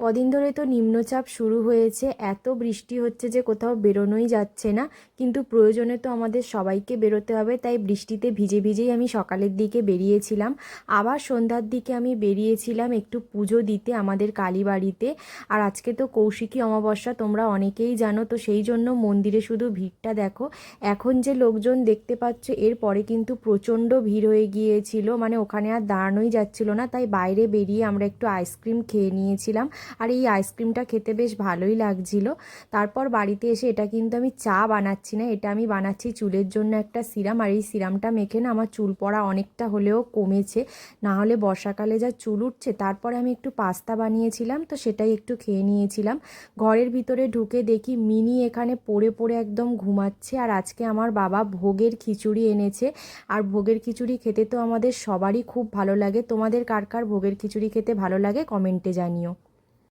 কদিন ধরে তো নিম্নচাপ শুরু হয়েছে, এত বৃষ্টি হচ্ছে যে কোথাও বেরোনোই যাচ্ছে না। কিন্তু প্রয়োজনে তো আমাদের সবাইকে বেরোতে হবে, তাই বৃষ্টিতে ভিজে ভিজেই আমি সকালের দিকে বেরিয়েছিলাম। আবার সন্ধ্যার দিকে আমি বেরিয়েছিলাম একটু পুজো দিতে আমাদের কালীবাড়িতে। আর আজকে তো কৌশিকী অমাবস্যা, তোমরা অনেকেই জানো, তো সেই জন্য মন্দিরে শুধু ভিড়টা দেখো। এখন যে লোকজন দেখতে পাচ্ছ, এরপরে কিন্তু প্রচণ্ড ভিড় হয়ে গিয়েছিল, মানে ওখানে আর দাঁড়ানোই যাচ্ছিল না। তাই বাইরে বেরিয়ে আমরা একটু আইসক্রিম খেয়ে নিয়েছিলাম, আর এই আইসক্রিমটা খেতে বেশ ভালোই লাগছিল। তারপর বাড়িতে এসে, এটা কিন্তু আমি চা বানাচ্ছি না, এটা আমি বানাচ্ছি চুলের জন্য একটা সিরাম। আর এই সিরামটা মেখে না আমার চুল পড়া অনেকটা হলেও কমেছে, না হলে বর্ষাকালে যা চুল উঠছে। তারপরে আমি একটু পাস্তা বানিয়েছিলাম, তো সেটাই একটু খেয়ে নিয়েছিলাম। ঘরের ভিতরে ঢুকে দেখি মিনি এখানে পড়ে পড়ে একদম ঘুমাচ্ছে। আর আজকে আমার বাবা ভোগের খিচুড়ি এনেছে, আর ভোগের খিচুড়ি খেতে তো আমাদের সবারই খুব ভালো লাগে। তোমাদের কার কার ভোগের খিচুড়ি খেতে ভালো লাগে কমেন্টে জানিও।